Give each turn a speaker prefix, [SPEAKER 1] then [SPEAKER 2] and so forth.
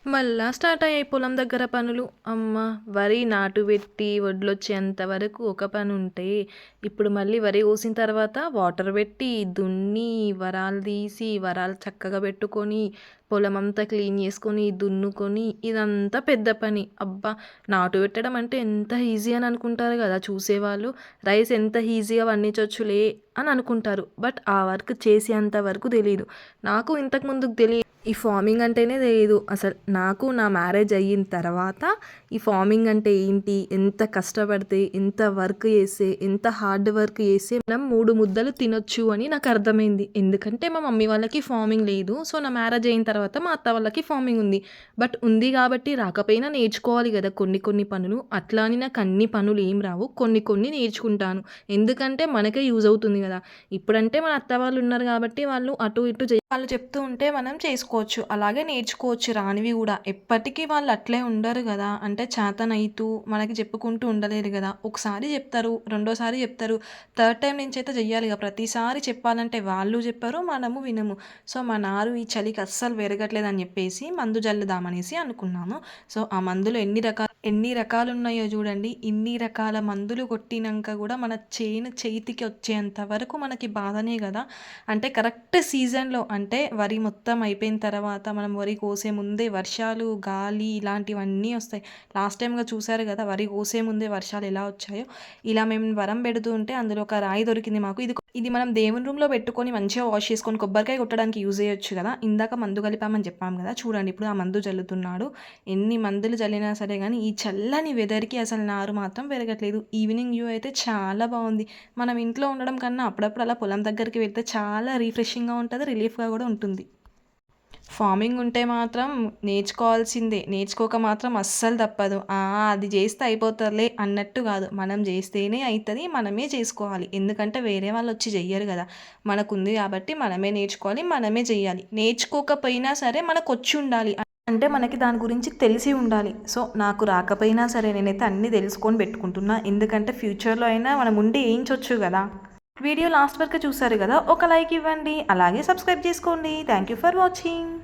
[SPEAKER 1] మళ్ళా స్టార్ట్ అయ్యాయి పొలం దగ్గర పనులు. అమ్మ! వరి నాటు పెట్టి వడ్లొచ్చేంత వరకు ఒక పనుంటే, ఇప్పుడు మళ్ళీ వరి కోసిన తర్వాత వాటర్ పెట్టి, దున్ని, వరాలు తీసి, వరాలు చక్కగా పెట్టుకొని, పొలమంతా క్లీన్ చేసుకొని, దున్నుకొని, ఇదంతా పెద్ద పని. అబ్బా! నాటు పెట్టడం అంటే ఎంత ఈజీ అని అనుకుంటారు కదా చూసేవాళ్ళు. రైస్ ఎంత ఈజీగా పండించొచ్చులే అని అనుకుంటారు. బట్ ఆ వర్క్ చేసేంత వరకు తెలీదు. నాకు ఇంతకు ముందుకు ఈ ఫార్మింగ్ అంటేనే తెలీదు. అసలు నాకు నా మ్యారేజ్ అయిన తర్వాత ఈ ఫార్మింగ్ అంటే ఏంటి, ఎంత కష్టపడితే, ఎంత వర్క్ చేస్తే, ఎంత హార్డ్ వర్క్ చేస్తే మనం 3 ముద్దలు తినొచ్చు అని నాకు అర్థమైంది. ఎందుకంటే మా మమ్మీ వాళ్ళకి ఫార్మింగ్ లేదు. సో నా మ్యారేజ్ అయిన తర్వాత మా అత్త వాళ్ళకి ఫార్మింగ్ ఉంది. బట్ ఉంది కాబట్టి రాకపోయినా నేర్చుకోవాలి కదా కొన్ని కొన్ని పనులు. అట్లా అని నాకు అన్ని పనులు ఏం రావు. కొన్ని కొన్ని నేర్చుకుంటాను. ఎందుకంటే మనకే యూజ్ అవుతుంది కదా. ఇప్పుడంటే మన అత్త వాళ్ళు ఉన్నారు కాబట్టి వాళ్ళు అటు ఇటు వాళ్ళు చెప్తూ ఉంటే మనం చేసుకోవచ్చు. అలాగే నేర్చుకోవచ్చు రానివి కూడా. ఎప్పటికీ వాళ్ళు అట్లే ఉండరు కదా. అంటే చేతనైతూ మనకి చెప్పుకుంటూ ఉండలేరు కదా. ఒకసారి చెప్తారు, రెండోసారి చెప్తారు, థర్డ్ టైం నుంచి అయితే చెయ్యాలి కదా. ప్రతిసారి చెప్పాలంటే వాళ్ళు చెప్పరు, మనము వినము. సో మా నారు ఈ చలికి అస్సలు పెరగట్లేదని చెప్పేసి మందు జల్లుదామనేసి అనుకున్నాము. సో ఆ మందులు ఎన్ని రకాలు ఉన్నాయో చూడండి. ఇన్ని రకాల మందులు కొట్టినాక కూడా మన చేతికి వచ్చేంత వరకు మనకి బాధనే కదా. అంటే కరెక్ట్ సీజన్లో అంటే వరి మొత్తం అయిపోయిన తర్వాత మనం వరి కోసే ముందే వర్షాలు, గాలి ఇలాంటివన్నీ వస్తాయి. లాస్ట్ టైంగా చూసారు కదా వరి కోసే ముందే వర్షాలు ఎలా వచ్చాయో. ఇలా మేము వరం పెడుతూ ఉంటే అందులో ఒక రాయి దొరికింది మాకు. ఇది మనం దేవుని రూమ్లో పెట్టుకొని మంచిగా వాష్ చేసుకొని కొబ్బరికాయ కొట్టడానికి యూజ్ చేయొచ్చు కదా. ఇందాక మందు కలిపామని చెప్పాం కదా. చూడండి ఇప్పుడు ఆ మందు జల్లుతున్నాడు. ఎన్ని మందులు జల్లినా సరే కానీ ఈ చల్లని వెదర్కి అసలు నారు మాత్రం పెరగట్లేదు. ఈవినింగ్ వ్యూ అయితే చాలా బాగుంది. మనం ఇంట్లో ఉండడం కన్నా అప్పుడప్పుడు అలా పొలం దగ్గరికి వెళ్తే చాలా రిఫ్రెషింగ్గా ఉంటుంది, రిలీఫ్గా కూడా ఉంటుంది. ఫార్మింగ్ ఉంటే మాత్రం నేర్చుకోవాల్సిందే. నేర్చుకోక మాత్రం అస్సలు తప్పదు. అది చేస్తే అయిపోతుందిలే అన్నట్టు కాదు. మనం చేస్తేనే అవుతుంది, మనమే చేసుకోవాలి. ఎందుకంటే వేరే వాళ్ళు వచ్చి చెయ్యరు కదా. మనకుంది కాబట్టి మనమే నేర్చుకోవాలి, మనమే చెయ్యాలి. నేర్చుకోకపోయినా సరే మనకు వచ్చి ఉండాలి. అంటే మనకి దాని గురించి తెలిసి ఉండాలి. సో నాకు రాకపోయినా సరే నేనైతే అన్నీ తెలుసుకొని పెట్టుకుంటున్నా. ఎందుకంటే ఫ్యూచర్లో అయినా మనం ఉండి వేయించవచ్చు కదా. వీడియో లాస్ట్ వరకు చూసారు కదా. ఒక లైక్ ఇవ్వండి, అలాగే సబ్స్క్రైబ్ చేసుకోండి. Thank you for watching.